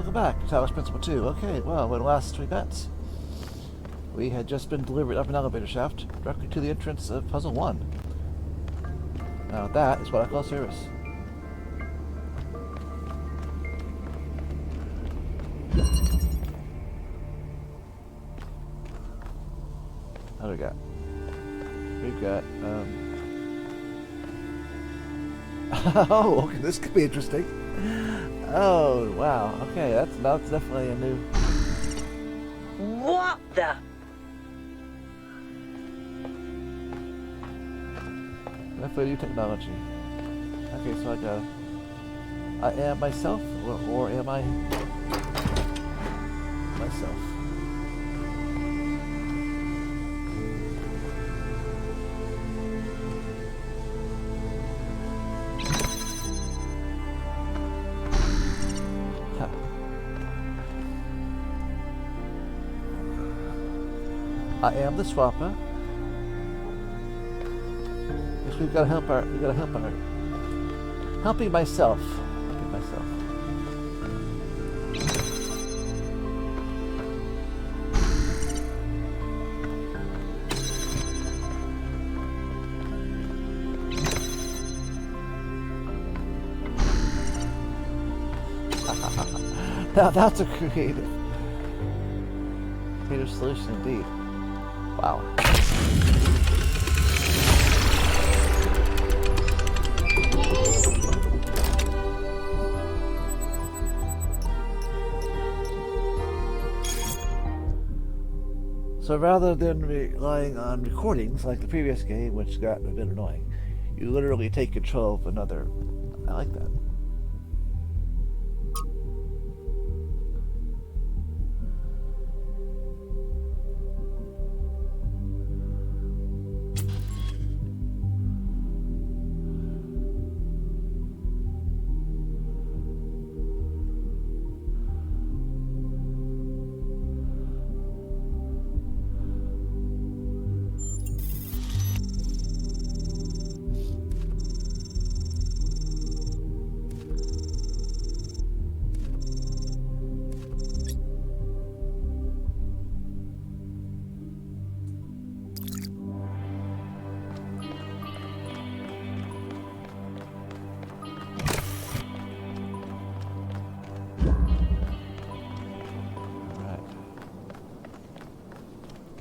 Welcome back to Talos Principle 2. Okay, well, when last we met, we had just been delivered up an elevator shaft directly to the entrance of Puzzle 1. Now that is what I call service. What do we got? We've got, oh, okay, this could be interesting. Oh, wow. Okay, that's definitely a new... What the? Definitely new technology. Okay, so I am myself, or am I myself? I am the swapper. Yes, we gotta help our. Helping myself. Helping myself. Now that's a creative solution indeed. Wow. So rather than relying on recordings like the previous game, which got a bit annoying, you literally take control of another. I like that.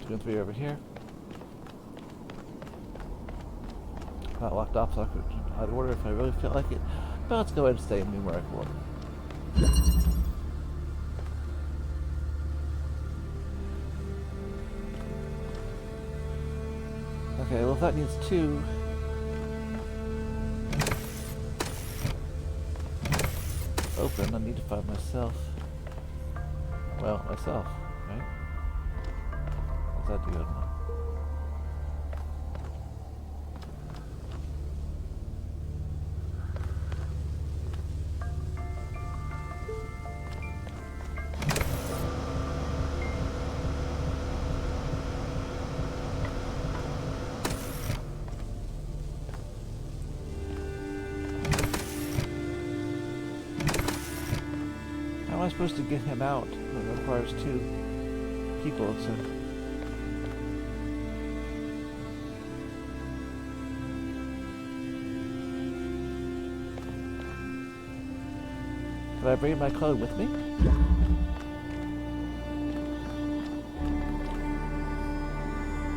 Going to be over here. Not locked off, so I could I'd order if I really feel like it. But let's go ahead and stay in numeric order. Okay, well if that needs 2. Open, I need to find myself. Well, myself, right? That do it. How am I supposed to get him out? It requires 2 people, so. Can I bring my code with me?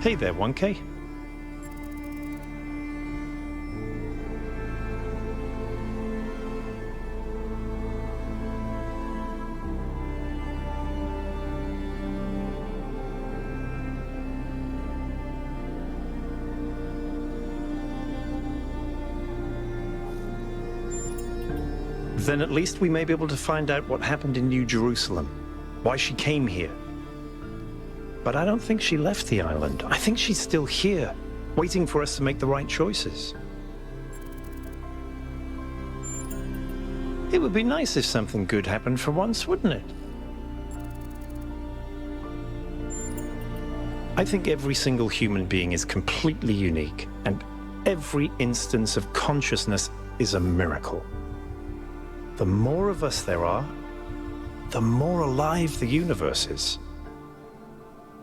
Hey there, 1K. Then at least we may be able to find out what happened in New Jerusalem, why she came here. But I don't think she left the island. I think she's still here, waiting for us to make the right choices. It would be nice if something good happened for once, wouldn't it? I think every single human being is completely unique, and every instance of consciousness is a miracle. The more of us there are, the more alive the universe is.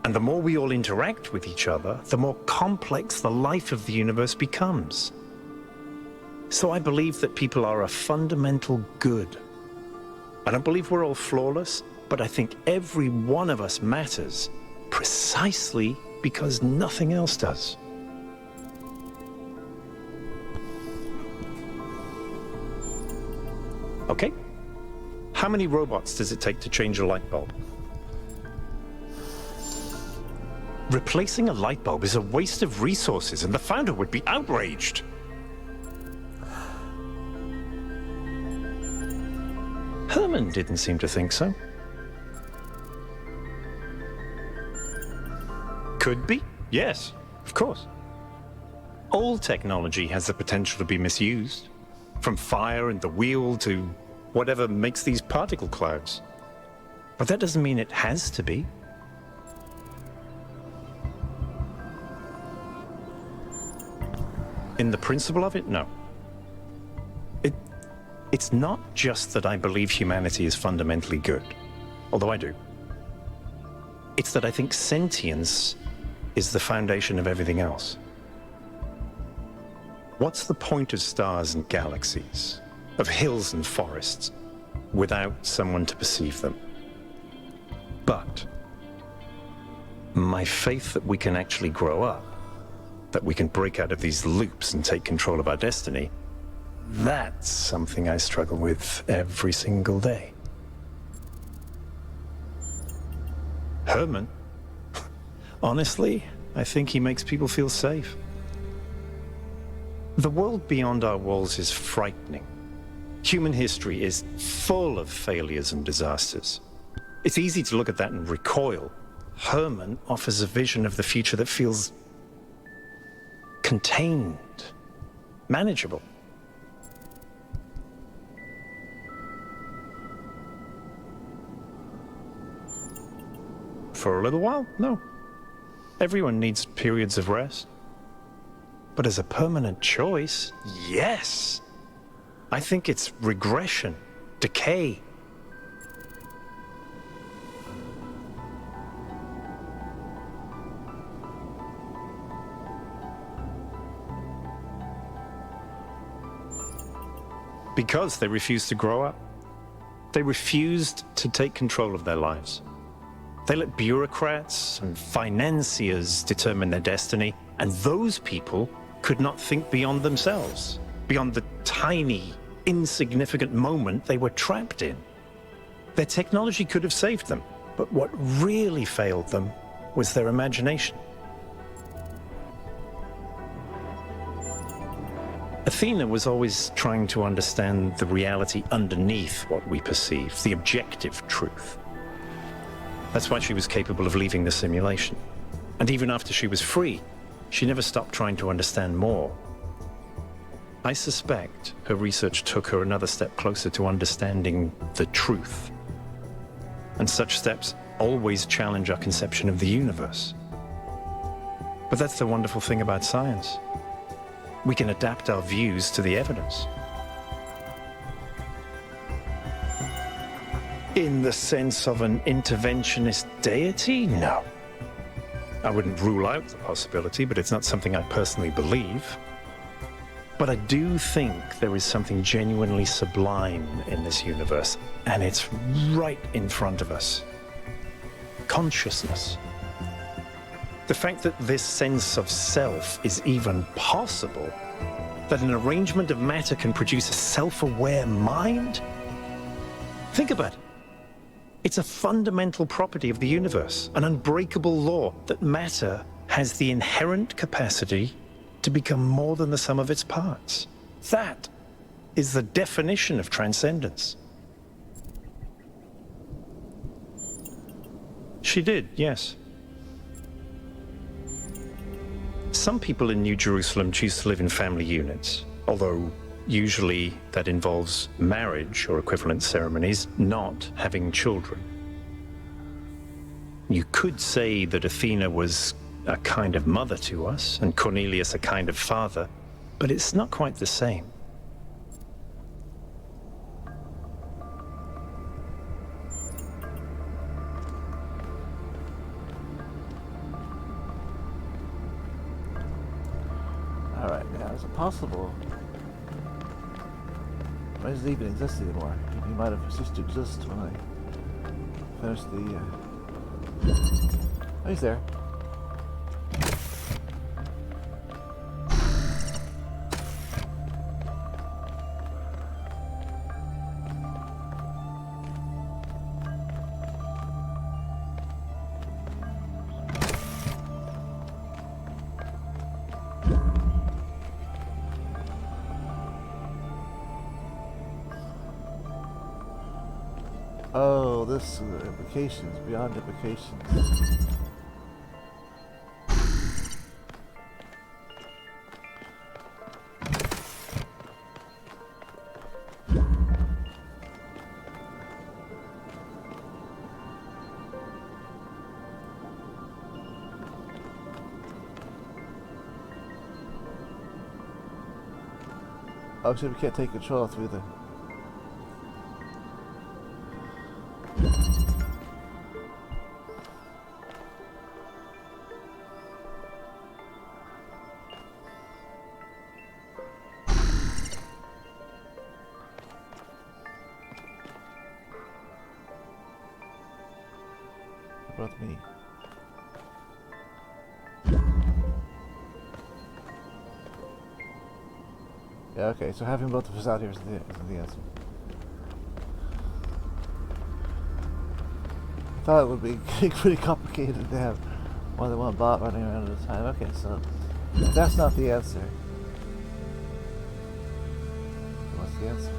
And the more we all interact with each other, the more complex the life of the universe becomes. So I believe that people are a fundamental good. I don't believe we're all flawless, but I think every one of us matters precisely because nothing else does. Okay? How many robots does it take to change a light bulb? Replacing a light bulb is a waste of resources, and the founder would be outraged. Herman didn't seem to think so. Could be, yes, of course. All technology has the potential to be misused, from fire and the wheel to whatever makes these particle clouds. But that doesn't mean it has to be. In the principle of it, no. It's not just that I believe humanity is fundamentally good, although I do. It's that I think sentience is the foundation of everything else. What's the point of stars and galaxies, of hills and forests, without someone to perceive them? But my faith that we can actually grow up, that we can break out of these loops and take control of our destiny, that's something I struggle with every single day. Herman, honestly, I think he makes people feel safe. The world beyond our walls is frightening. Human history is full of failures and disasters. It's easy to look at that and recoil. Herman offers a vision of the future that feels contained, manageable. For a little while, no. Everyone needs periods of rest. But as a permanent choice, yes. I think it's regression, decay. Because they refused to grow up. They refused to take control of their lives. They let bureaucrats and financiers determine their destiny, and those people could not think beyond themselves, beyond the tiny, insignificant moment they were trapped in. Their technology could have saved them, but what really failed them was their imagination. Athena was always trying to understand the reality underneath what we perceive, the objective truth. That's why she was capable of leaving the simulation. And even after she was free, she never stopped trying to understand more. I suspect her research took her another step closer to understanding the truth. And such steps always challenge our conception of the universe. But that's the wonderful thing about science. We can adapt our views to the evidence. In the sense of an interventionist deity? No. I wouldn't rule out the possibility, but it's not something I personally believe. But I do think there is something genuinely sublime in this universe, and it's right in front of us. Consciousness. The fact that this sense of self is even possible, that an arrangement of matter can produce a self-aware mind? Think about it. It's a fundamental property of the universe, an unbreakable law that matter has the inherent capacity to become more than the sum of its parts. That is the definition of transcendence. She did, yes. Some people in New Jerusalem choose to live in family units, although usually that involves marriage or equivalent ceremonies, not having children. You could say that Athena was a kind of mother to us, and Cornelius a kind of father, but it's not quite the same. Is it possible? Why does it even exist anymore? He might have ceased to exist when I finished the... Oh, he's there. Oh, this implications, beyond implications. Oh, so we can't take control through the... What about me? Yeah, okay, so having both of us out here is the answer. I thought it would be pretty complicated to have more than one bot running around at a time. Okay, so if that's not the answer, what's the answer?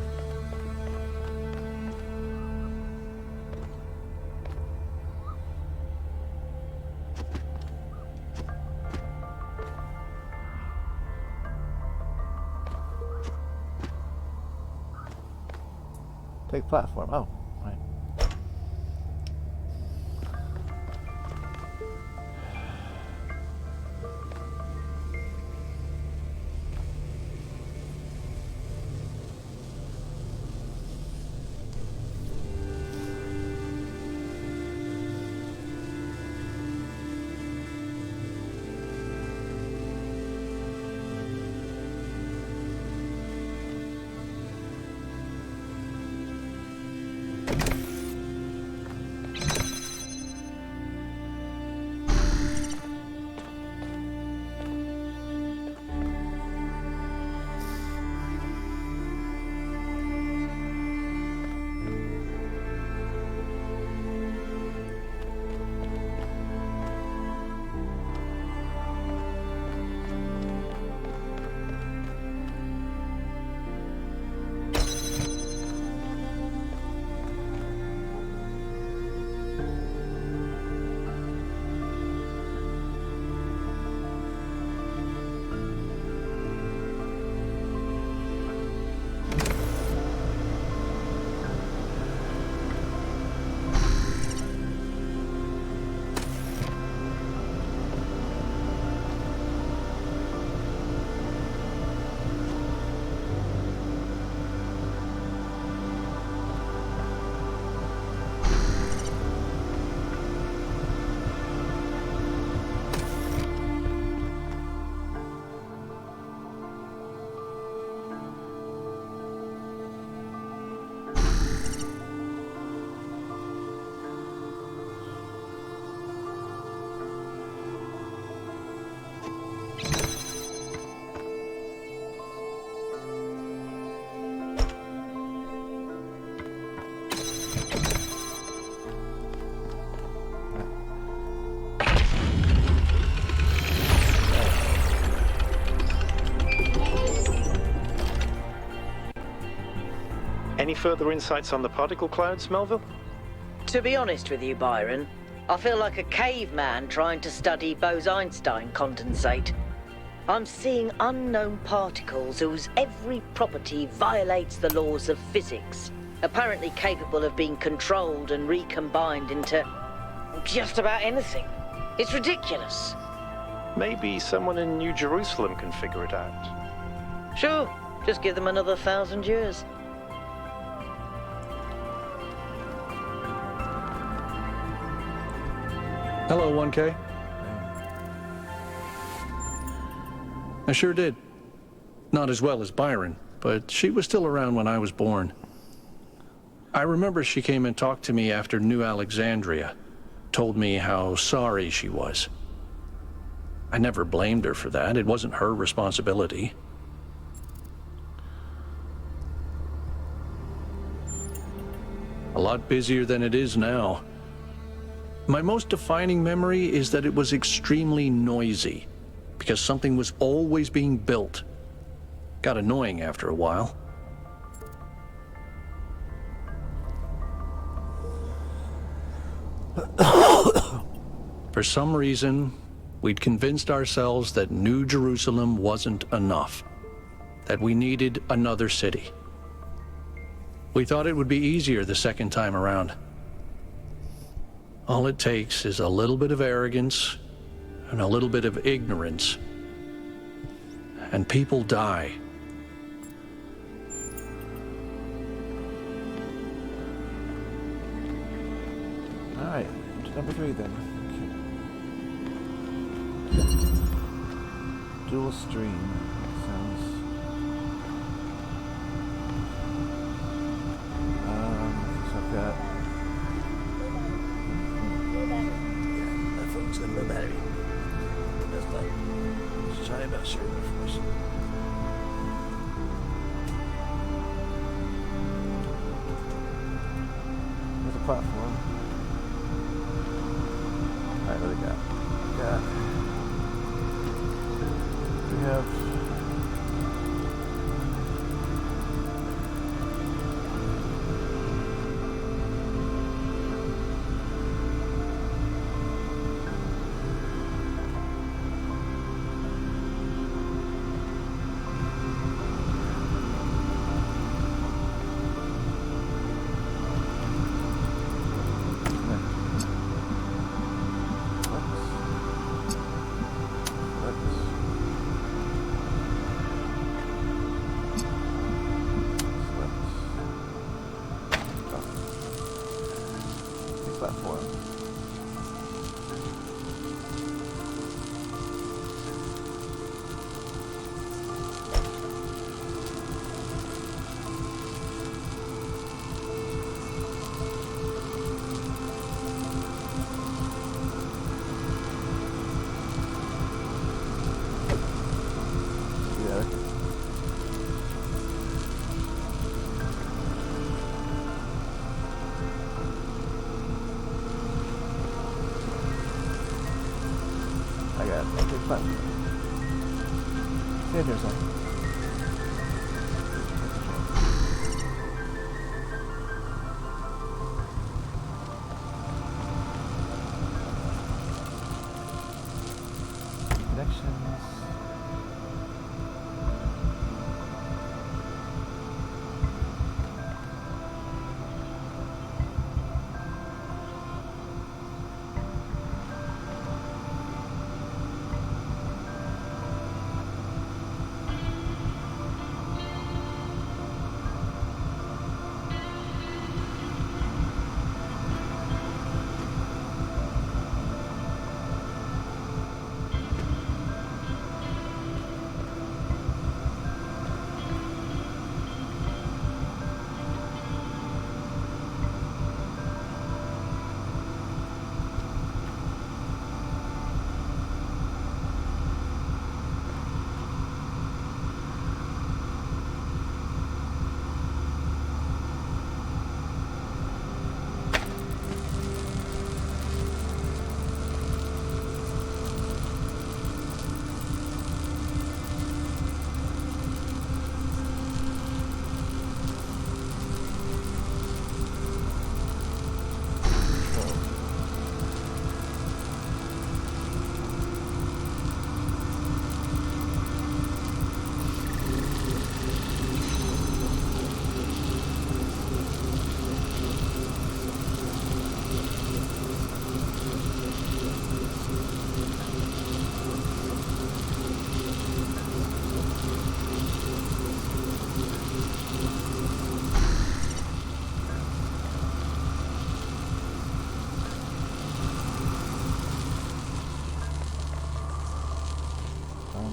Take platform. Oh, right. Any further insights on the particle clouds, Melville? To be honest with you, Byron, I feel like a caveman trying to study Bose-Einstein condensate. I'm seeing unknown particles whose every property violates the laws of physics, apparently capable of being controlled and recombined into just about anything. It's ridiculous. Maybe someone in New Jerusalem can figure it out. Sure, just give them another 1,000 years. Hello, 1K. I sure did. Not as well as Byron, but she was still around when I was born. I remember she came and talked to me after New Alexandria, told me how sorry she was. I never blamed her for that. It wasn't her responsibility. A lot busier than it is now. My most defining memory is that it was extremely noisy, because something was always being built. Got annoying after a while. For some reason, we'd convinced ourselves that New Jerusalem wasn't enough, that we needed another city. We thought it would be easier the second time around. All it takes is a little bit of arrogance and a little bit of ignorance, and people die. Alright, to number 3 then. Okay. Dual stream. Sounds... so I've got... Yeah, that phone's got no battery. That's fine. Just try about sharing information. There's a platform. Alright, what do we got? We have... platform. Yeah. I got a big button. Stand here, son. Connections.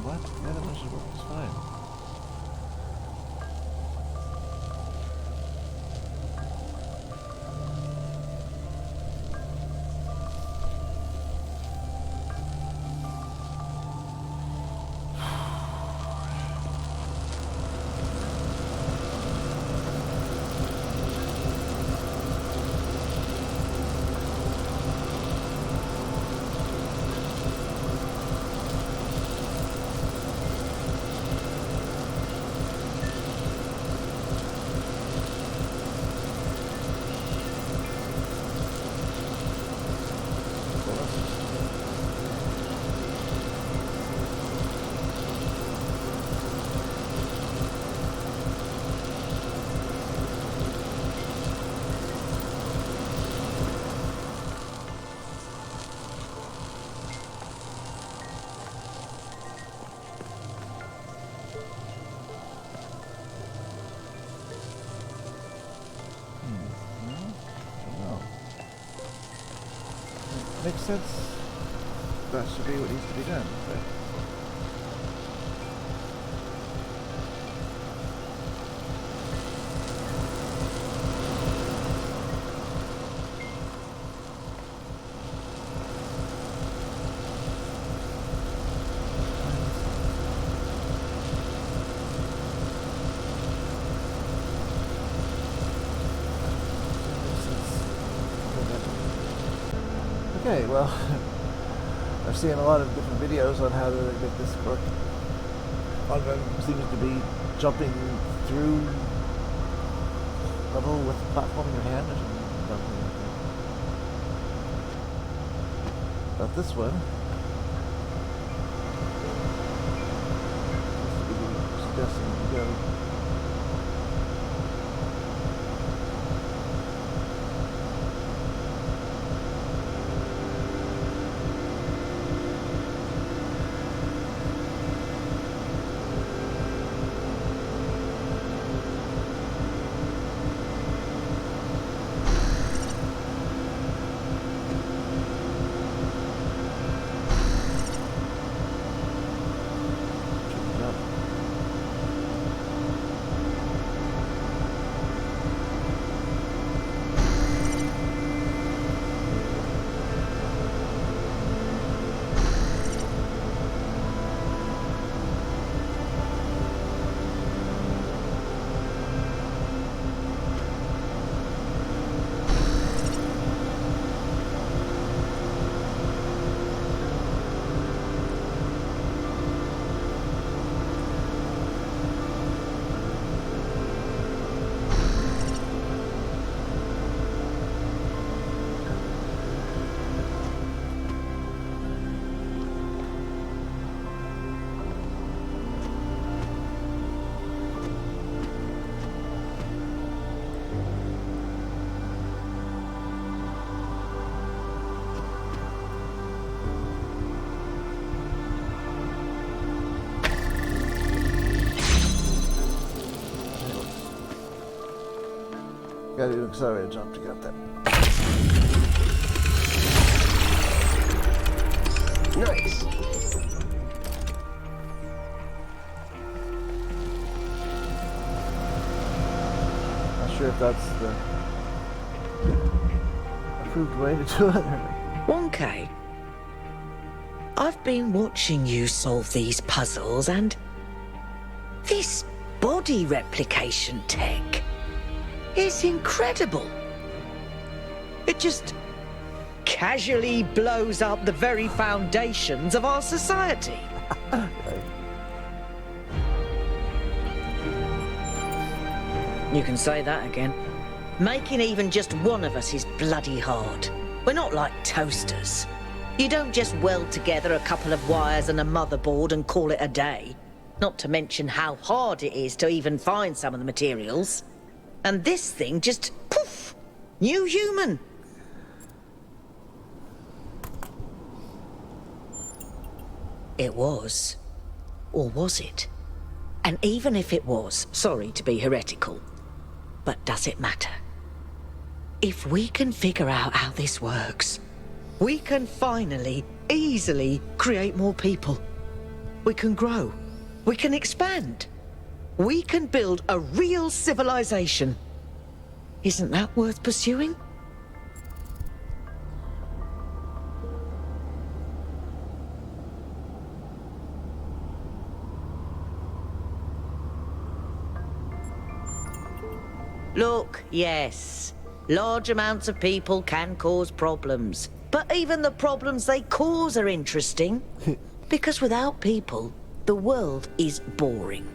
What? Yeah, that should work just fine. makes sense. That should be what needs to be done. But okay, well, I've seen a lot of different videos on how to make this work. One of them seems to be jumping through level with the platform in your hand or something. But this one seems to be suggesting you go. Gotta do an accelerated jump to get that. Nice. Not sure if that's the approved way to do it or... 1K. I've been watching you solve these puzzles, and this body replication tech is incredible. It just casually blows up the very foundations of our society. You can say that again. Making even just one of us is bloody hard. We're not like toasters. You don't just weld together a couple of wires and a motherboard and call it a day. Not to mention how hard it is to even find some of the materials. And this thing just, poof, new human. It was. Or was it? And even if it was, sorry to be heretical, but does it matter? If we can figure out how this works, we can finally, easily create more people. We can grow. We can expand. We can build a real civilization. Isn't that worth pursuing? Look, yes, large amounts of people can cause problems. But even the problems they cause are interesting. Because without people, the world is boring.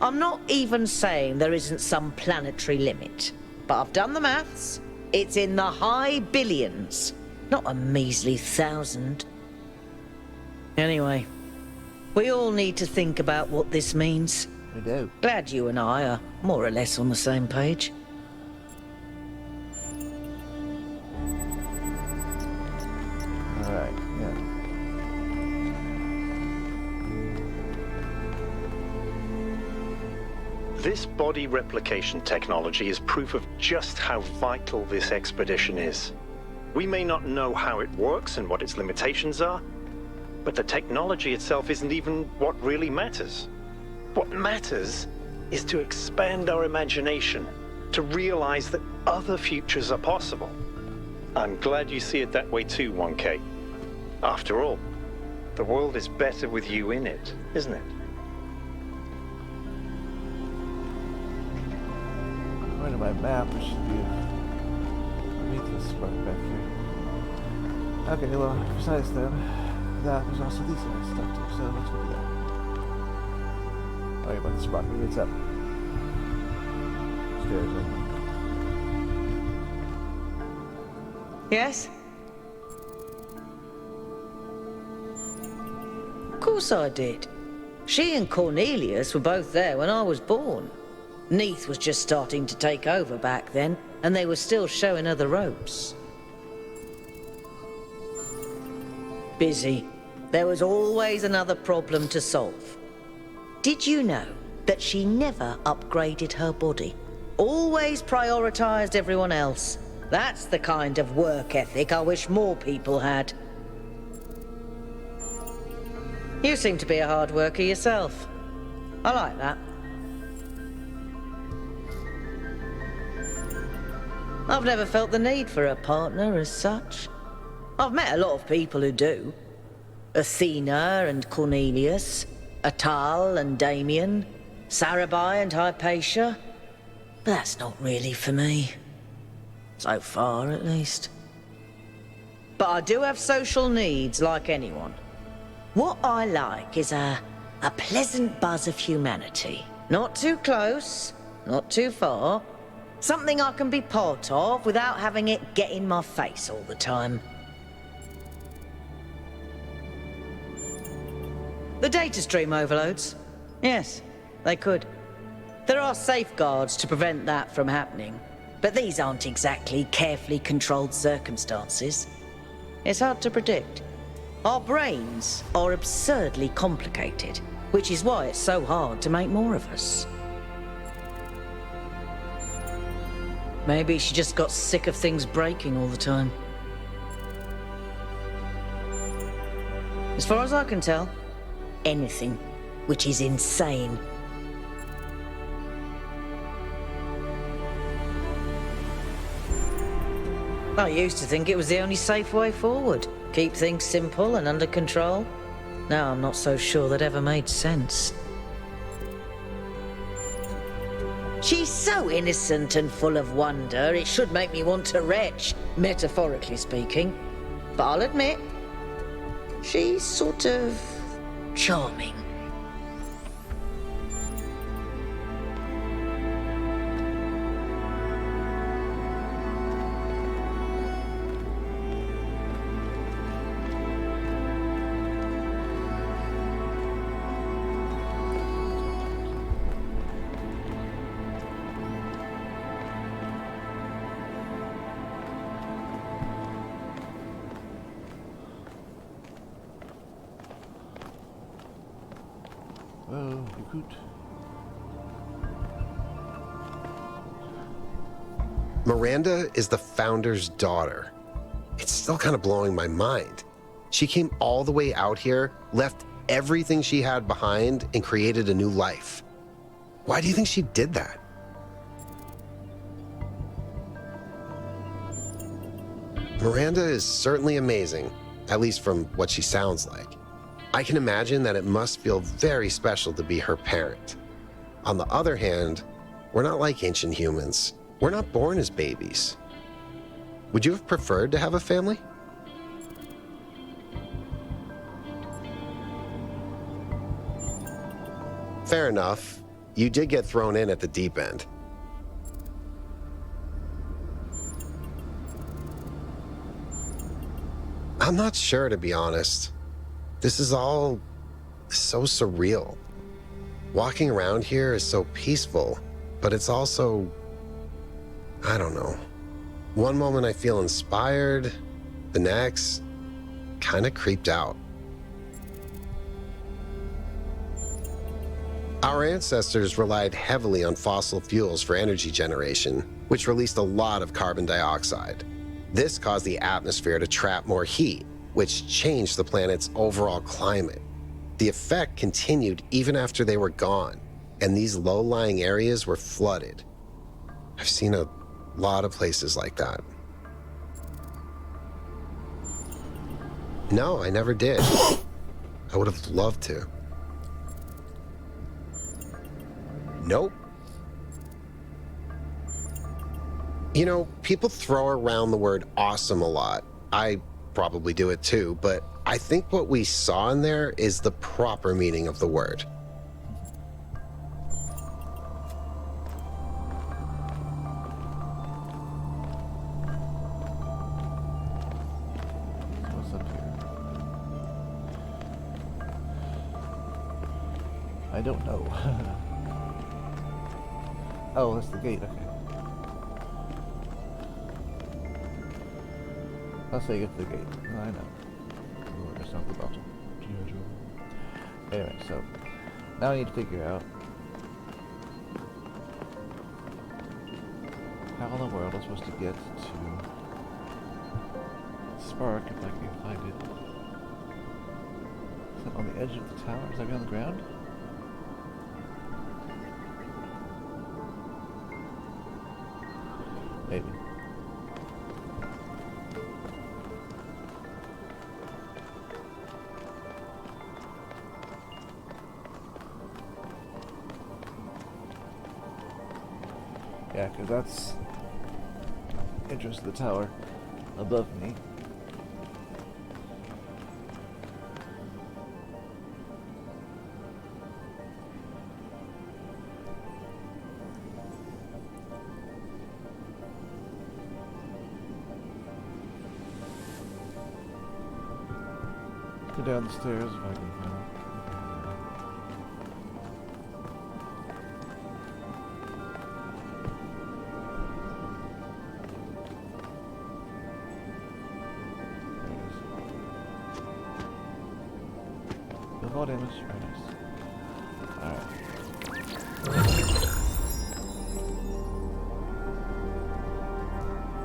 I'm not even saying there isn't some planetary limit. But I've done the maths. It's in the high billions, not a measly 1,000. Anyway, we all need to think about what this means. We do. Glad you and I are more or less on the same page. Alright, yeah. This body replication technology is proof of just how vital this expedition is. We may not know how it works and what its limitations are, but the technology itself isn't even what really matters. What matters is to expand our imagination, to realize that other futures are possible. I'm glad you see it that way too, 1K. After all, the world is better with you in it, isn't it? According to my map, it should be Prometheus right back here. Okay, well, besides that, there's also these guys stuff too, so let's go do that. Oh, yeah, about this rock, maybe it's up. Stairs, I think. Yes? Of course I did. She and Cornelius were both there when I was born. Neath was just starting to take over back then, and they were still showing her the ropes. Busy. There was always another problem to solve. Did you know that she never upgraded her body? Always prioritized everyone else. That's the kind of work ethic I wish more people had. You seem to be a hard worker yourself. I like that. I've never felt the need for a partner as such. I've met a lot of people who do. Athena and Cornelius, Atal and Damien, Sarabai and Hypatia. But that's not really for me. So far, at least. But I do have social needs, like anyone. What I like is a pleasant buzz of humanity. Not too close, not too far. Something I can be part of without having it get in my face all the time. The data stream overloads? Yes, they could. There are safeguards to prevent that from happening, but these aren't exactly carefully controlled circumstances. It's hard to predict. Our brains are absurdly complicated, which is why it's so hard to make more of us. Maybe she just got sick of things breaking all the time. As far as I can tell, anything, which is insane. I used to think it was the only safe way forward. Keep things simple and under control. Now I'm not so sure that ever made sense. She's so innocent and full of wonder, it should make me want to retch, metaphorically speaking. But I'll admit, she's sort of charming. Oh, recruit. Miranda is the founder's daughter. It's still kind of blowing my mind. She came all the way out here, left everything she had behind, and created a new life. Why do you think she did that? Miranda is certainly amazing, at least from what she sounds like. I can imagine that it must feel very special to be her parent. On the other hand, we're not like ancient humans. We're not born as babies. Would you have preferred to have a family? Fair enough. You did get thrown in at the deep end. I'm not sure, to be honest. This is all so surreal. Walking around here is so peaceful, but it's also, I don't know. One moment I feel inspired, the next, kind of creeped out. Our ancestors relied heavily on fossil fuels for energy generation, which released a lot of carbon dioxide. This caused the atmosphere to trap more heat, which changed the planet's overall climate. The effect continued even after they were gone, and these low-lying areas were flooded. I've seen a lot of places like that. No, I never did. I would have loved to. Nope. You know, people throw around the word awesome a lot. I probably do it too, but I think what we saw in there is the proper meaning of the word. What's up here? I don't know. Oh, that's the gate, okay. That's how you get to the gate. Oh, I know. Ooh, that's not the bottom. Anyway, so now I need to figure out how in the world I'm supposed to get to Spark if I can find it. Is that on the edge of the tower? Is that on the ground? Maybe. Yeah, because that's the entrance to the tower above me. Go down the stairs if I can find it. More damage, very nice. Alright.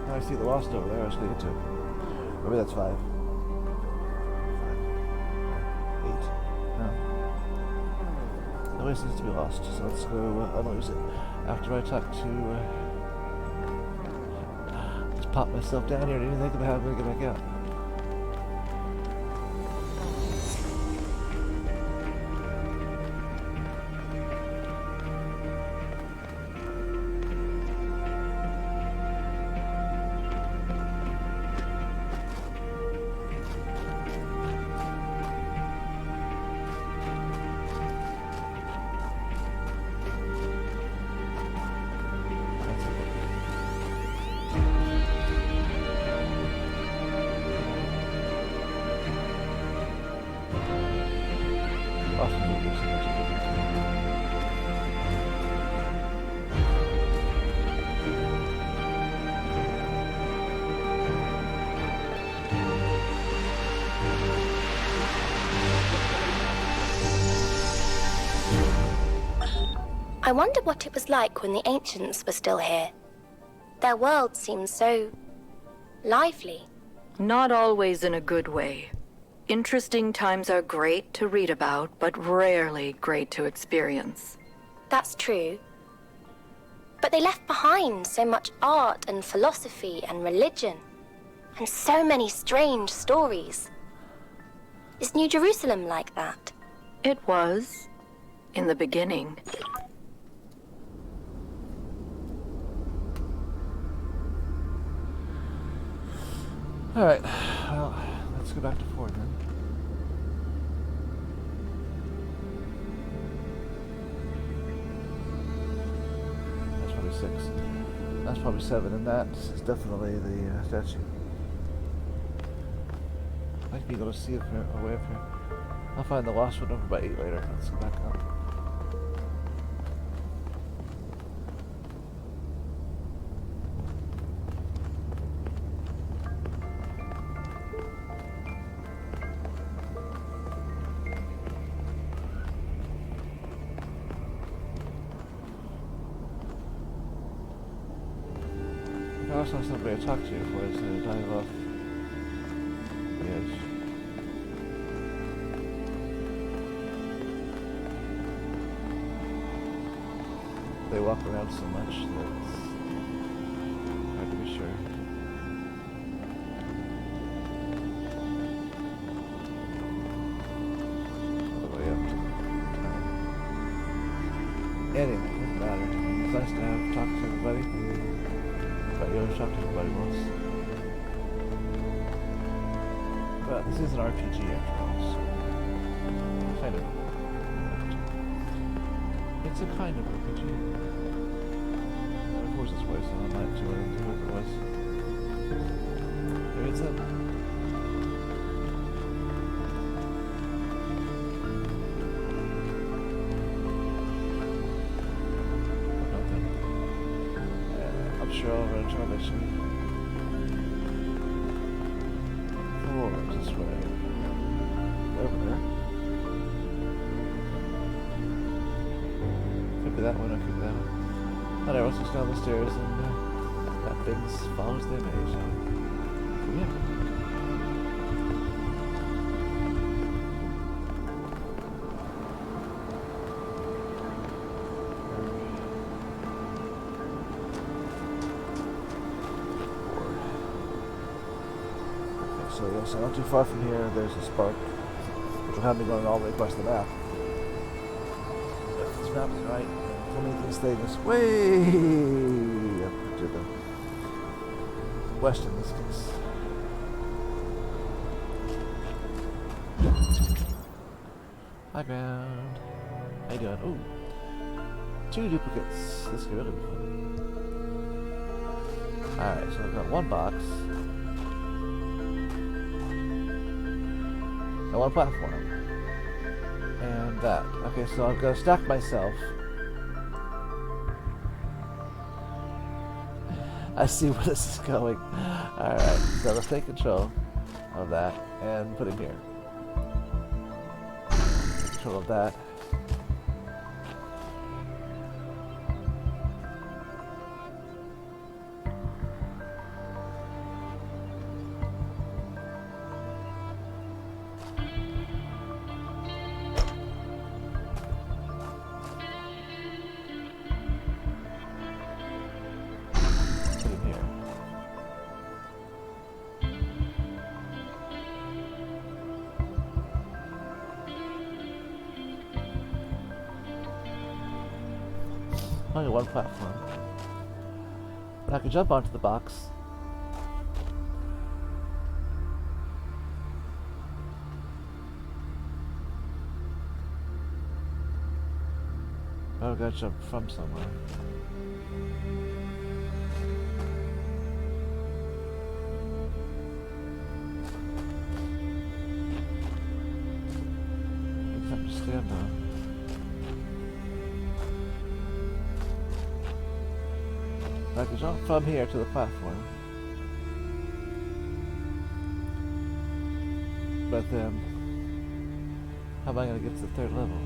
Now I see the lost over there, I was gonna get to it. Maybe that's 5. 5. 8. No. Nobody seems to be lost, so let's go unlose it. After I talk to just pop myself down here and even think about how I'm gonna get back out. I wonder what it was like when the ancients were still here. Their world seems so lively. Not always in a good way. Interesting times are great to read about, but rarely great to experience. That's true. But they left behind so much art and philosophy and religion, and so many strange stories. Is New Jerusalem like that? It was, in the beginning. Alright, well, let's go back to 4 then. That's probably 6. That's probably 7, and that is definitely the statue. I might be able to see it from away up here. I'll find the lost one over by 8 later. Let's go back up. I also have somebody to talk to before I decided to dive in. walk around so much that it's hard to be sure. All the way up to the town. Anyway, doesn't matter. It's nice to have talked to everybody. But you always talk to everybody once. But this is an RPG after all, so kind of. It's a kind of RPG. Of course, it's way so I might do it, whoever it was. There it's it. Nothing. I'm sure I'll run into it eventually. This way. Over there. Could be that one, or could be that one. Whatever, let's just down the stairs and that thing follows the image. Yeah. So yes, not too far from here, there's a spark, which will have me going all the way across the map. If this map is right, it'll make this thing is way up to the west in this case. Hi, ground. How you doing? Ooh, 2 duplicates. This could really be fun. Alright, so I've got 1 box. And 1 platform. And that. Okay, so I'm gonna stack myself. I see where this is going. Alright, so let's take control of that and put it here. Take control of that. Only 1 platform. But I could jump onto the box. But I've got to jump from somewhere. Need something to stand on. I can jump from here to the platform. But then, how am I going to get to the 3rd level?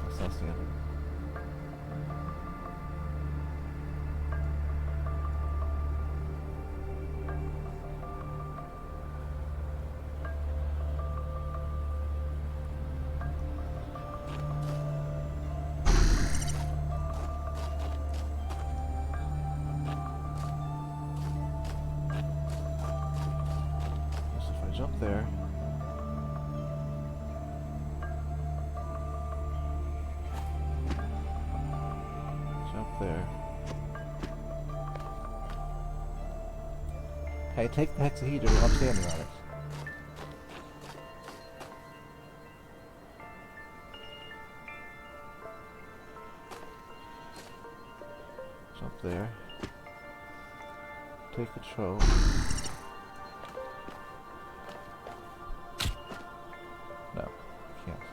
That's not standing. Jump there. Jump there. Hey, take the hexahedron while I'm standing on it. Jump there. Take control. No, can't.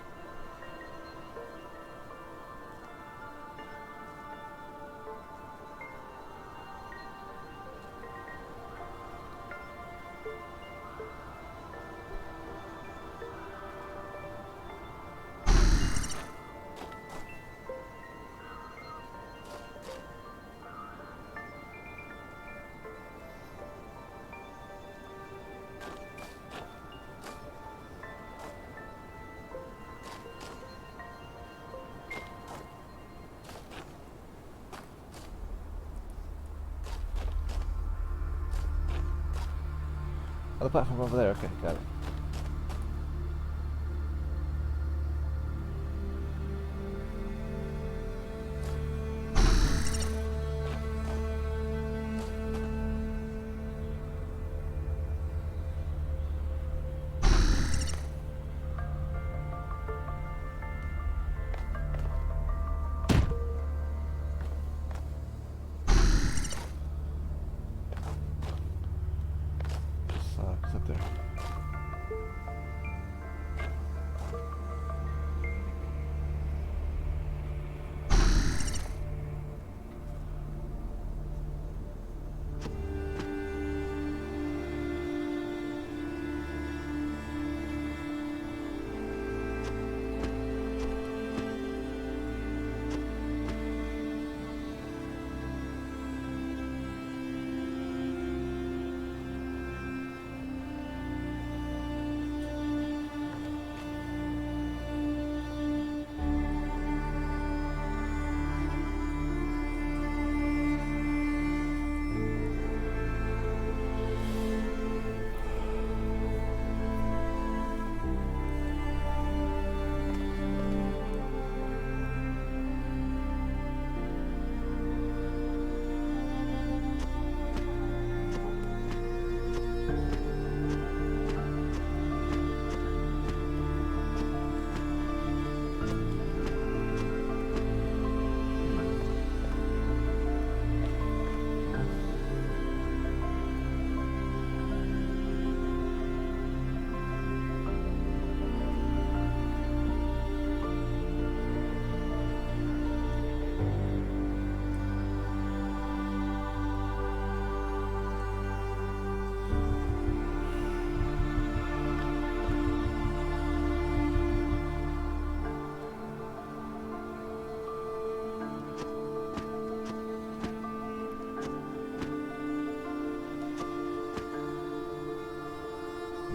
Oh, the platform over there. Okay, got it. It's up there.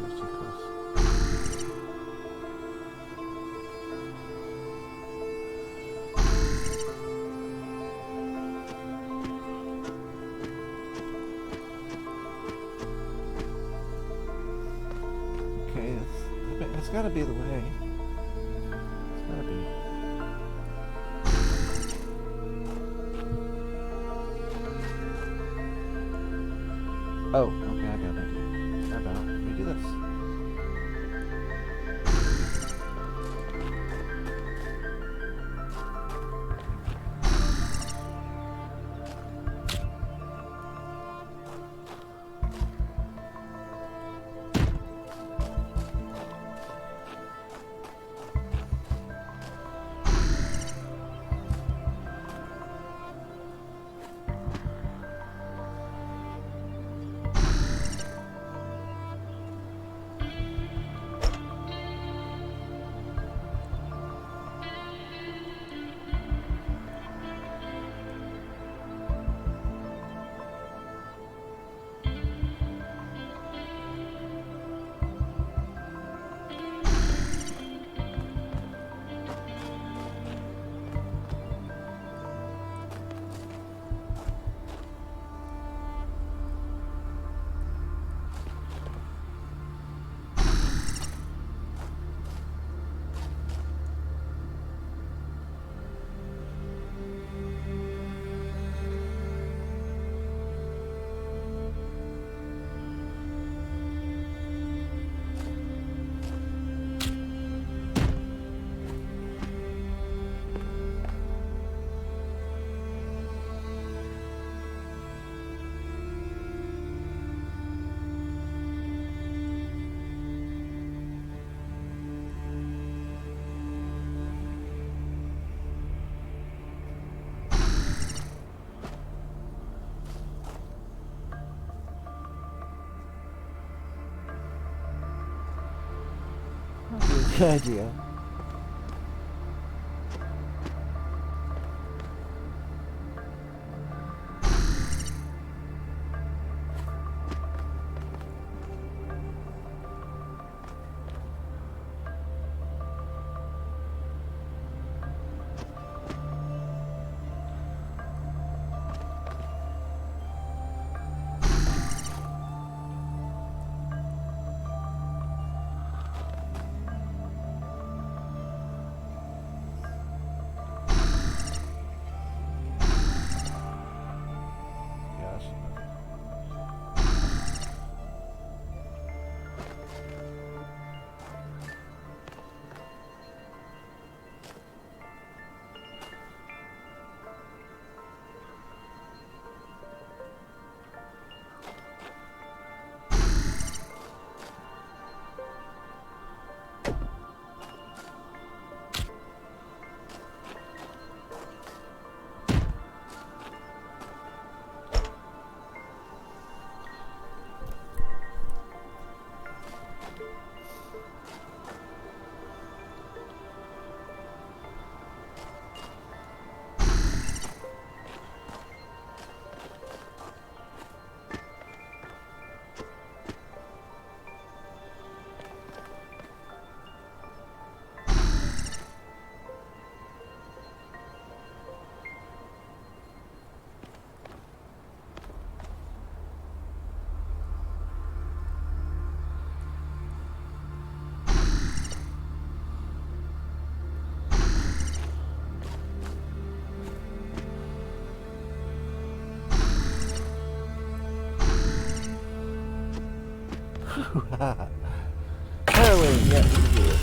Too close. Okay, it's gotta be the way. It's gotta be. Oh, okay, I got an idea. How about we do this? Good idea. Heroin, yeah, you can do it.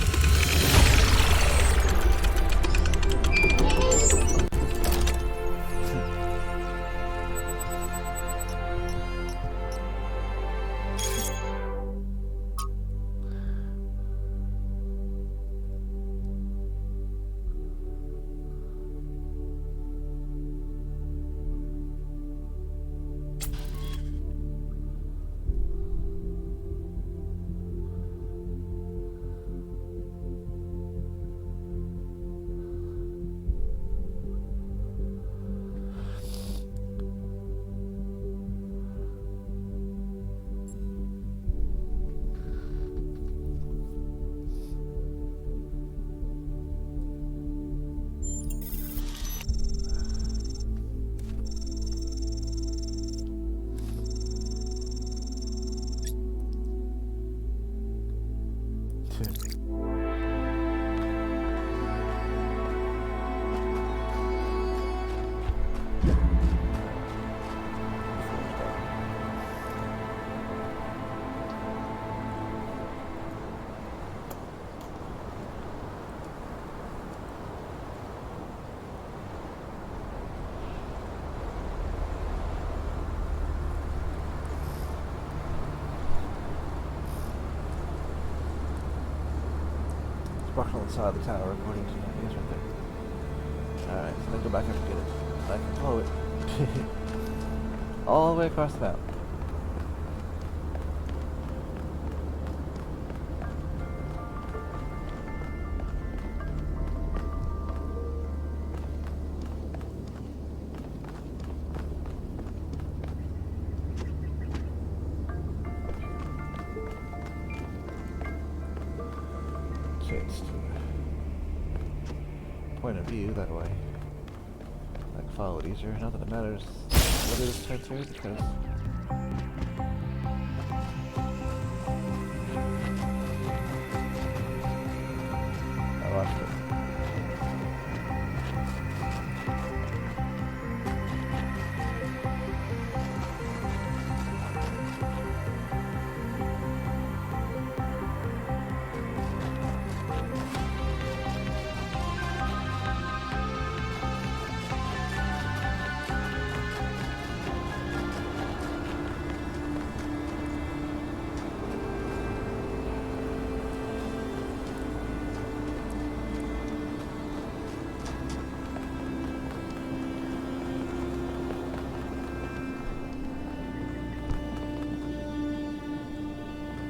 Sparked on the side of the tower, according to my news right there. Alright, so then go back and get it. I can follow it. All the way across the map. Change to point of view, that way I can follow it easier. Not that it matters what it is turns here, because I lost it.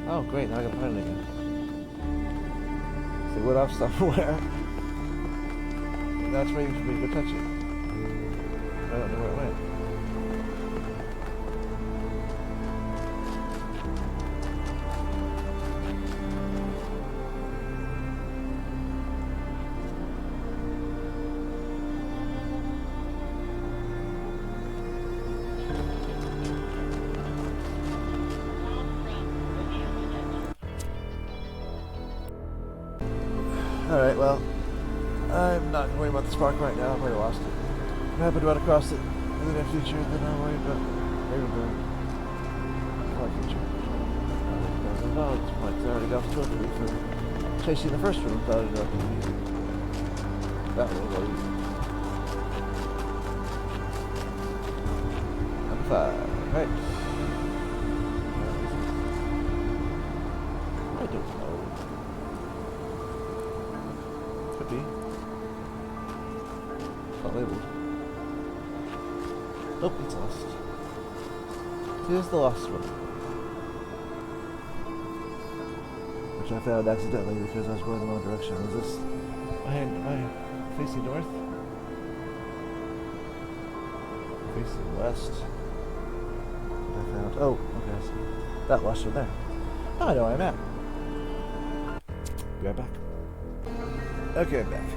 Oh great, now I gotta find it again. So it went off somewhere. That's waiting for me to go touch it. I don't know where it went. Alright, well, I'm not worried about the spark right now. I've already lost it. If I happen to run across it in the near future, then I'll worry about maybe the future. No, at this point, I already got the trophy for chasing the first one. Thought it would be easy. That one was easy. Number 5, right? I don't know. Could be. It's not labeled. Nope, it's lost. Here's the lost one. Which I found accidentally because I was going the wrong direction. Is this... Am I facing north? Facing west. I found... Oh, okay, so that lost one there. Now I know where I'm at. Be right back. Okay, I'm back.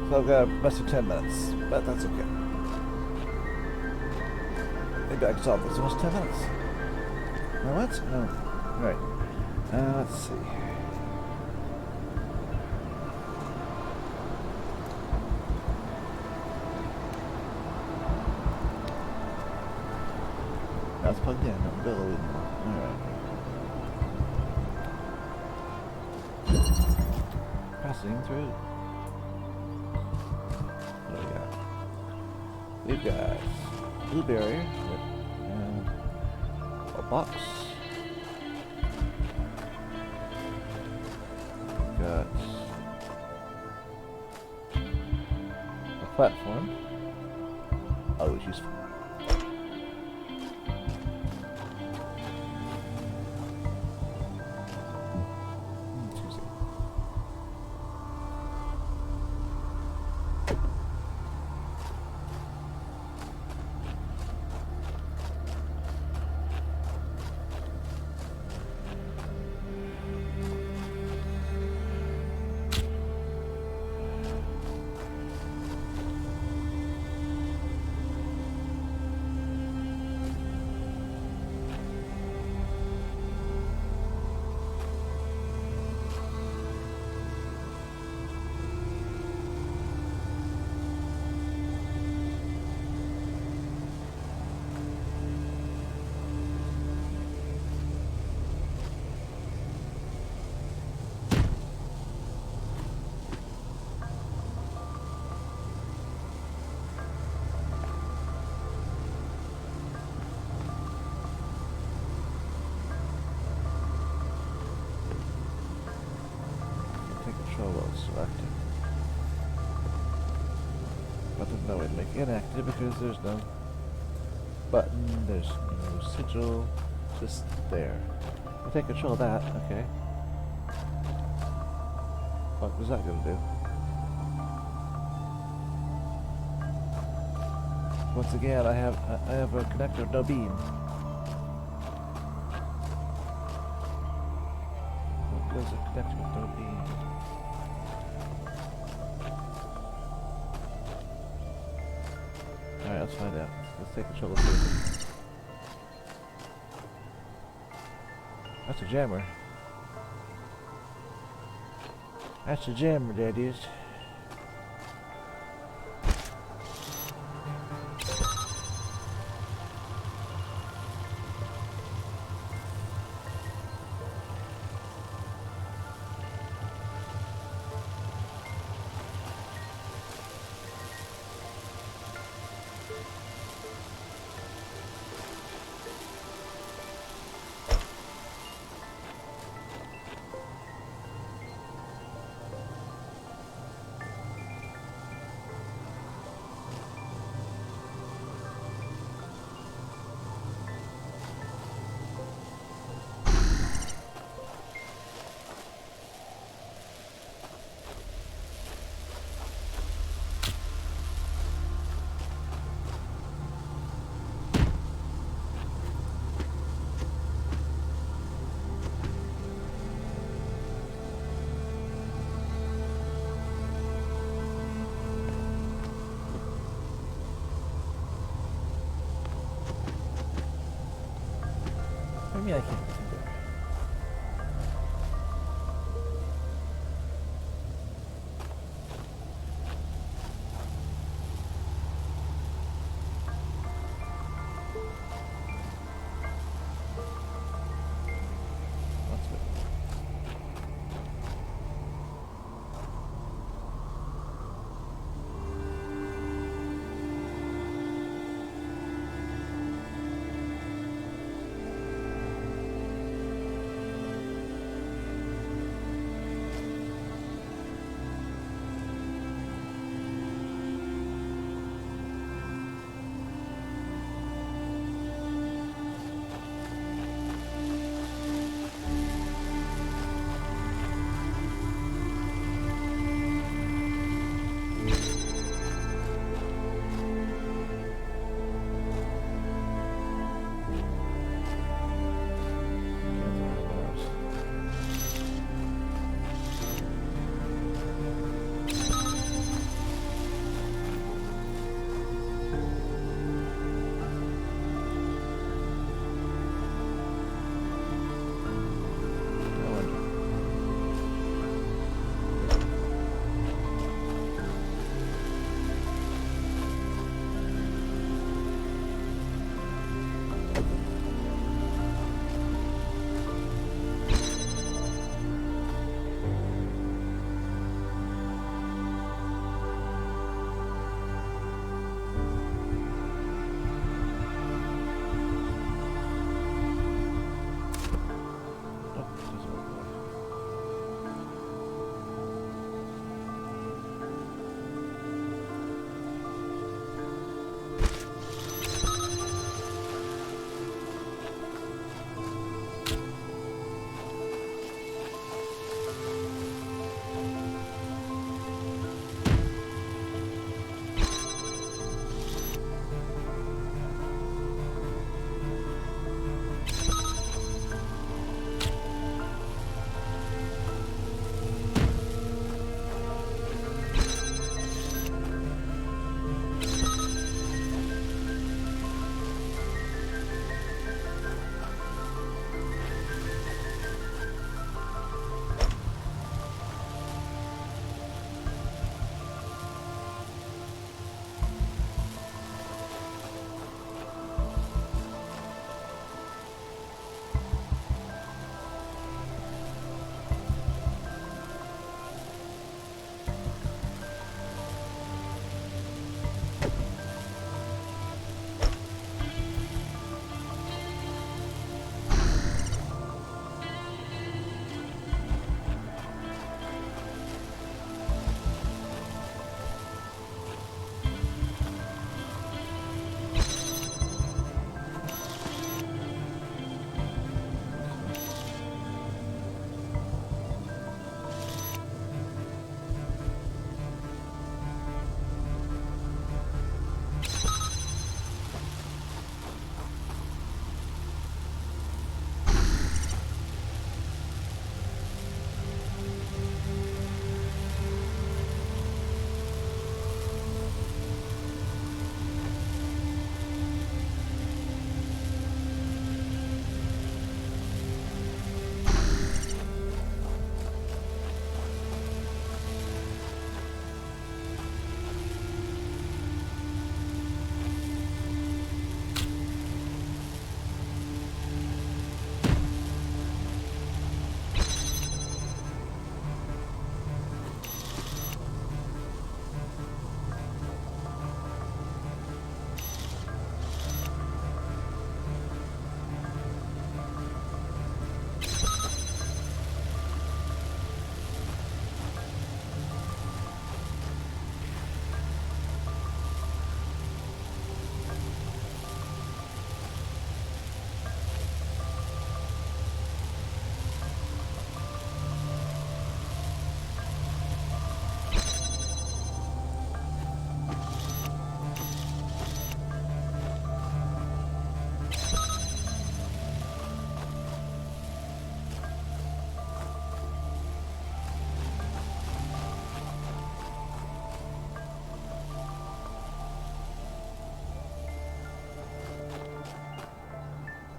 So I've got a mess of 10 minutes, but that's okay. Maybe I can solve this in almost 10 minutes. No, what? No. Right. Let's see. Now it's plugged in, not billowy anymore. Alright. passing through. What do we got? We've got blueberry and a box. We've got a platform. Always useful. Selected. But there's no way to make it inactive because there's no button, there's no sigil, just there. We'll take control of that, okay. What was that gonna do? Once again, I have a connector with no beam. What does a connector with no beam? Alright, let's find out. Let's take control of this. That's a jammer. That's a jammer, that is. Maybe I can't do that. That's good.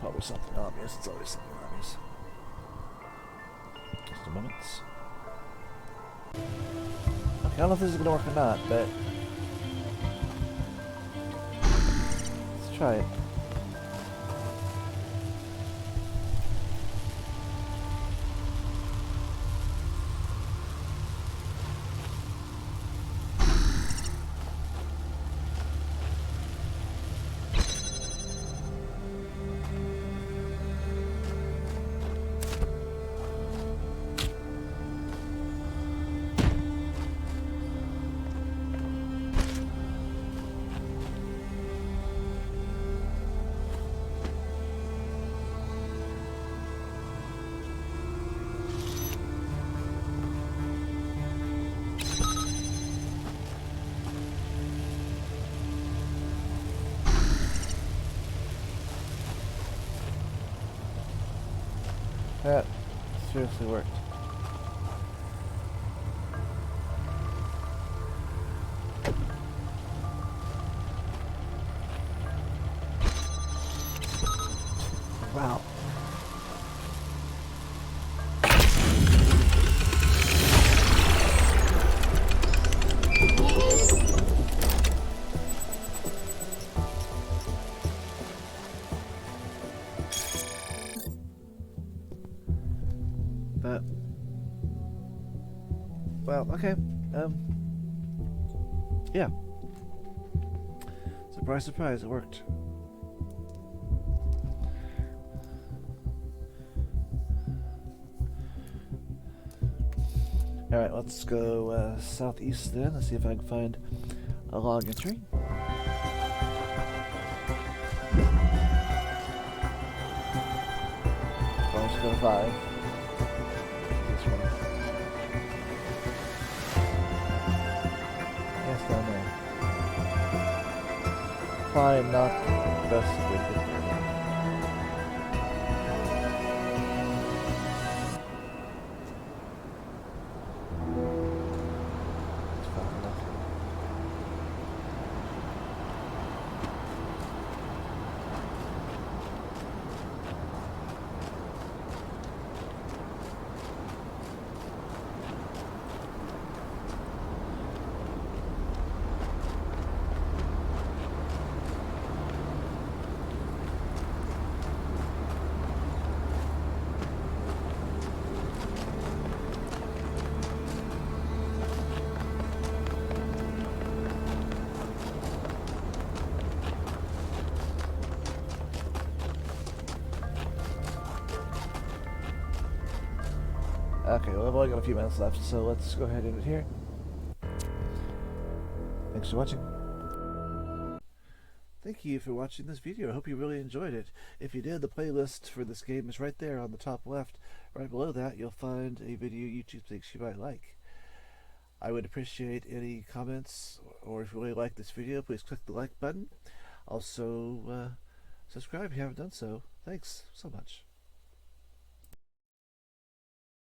Probably something obvious. It's always something obvious. Just a moment. Okay, I don't know if this is going to work or not, but let's try it. That seriously worked. Wow. But, well, okay. Yeah. Surprise, surprise, it worked. Alright, let's go southeast then and see if I can find a log entry. Let's go to 5. This one. Yes, down there. Probably not the best way to get there. It's far enough. Okay, well, I've only got a few minutes left, so let's go ahead and end it here. Thanks for watching. Thank you for watching this video. I hope you really enjoyed it. If you did, the playlist for this game is right there on the top left. Right below that, you'll find a video YouTube thinks you might like. I would appreciate any comments, or if you really like this video, please click the like button. Also, subscribe if you haven't done so. Thanks so much.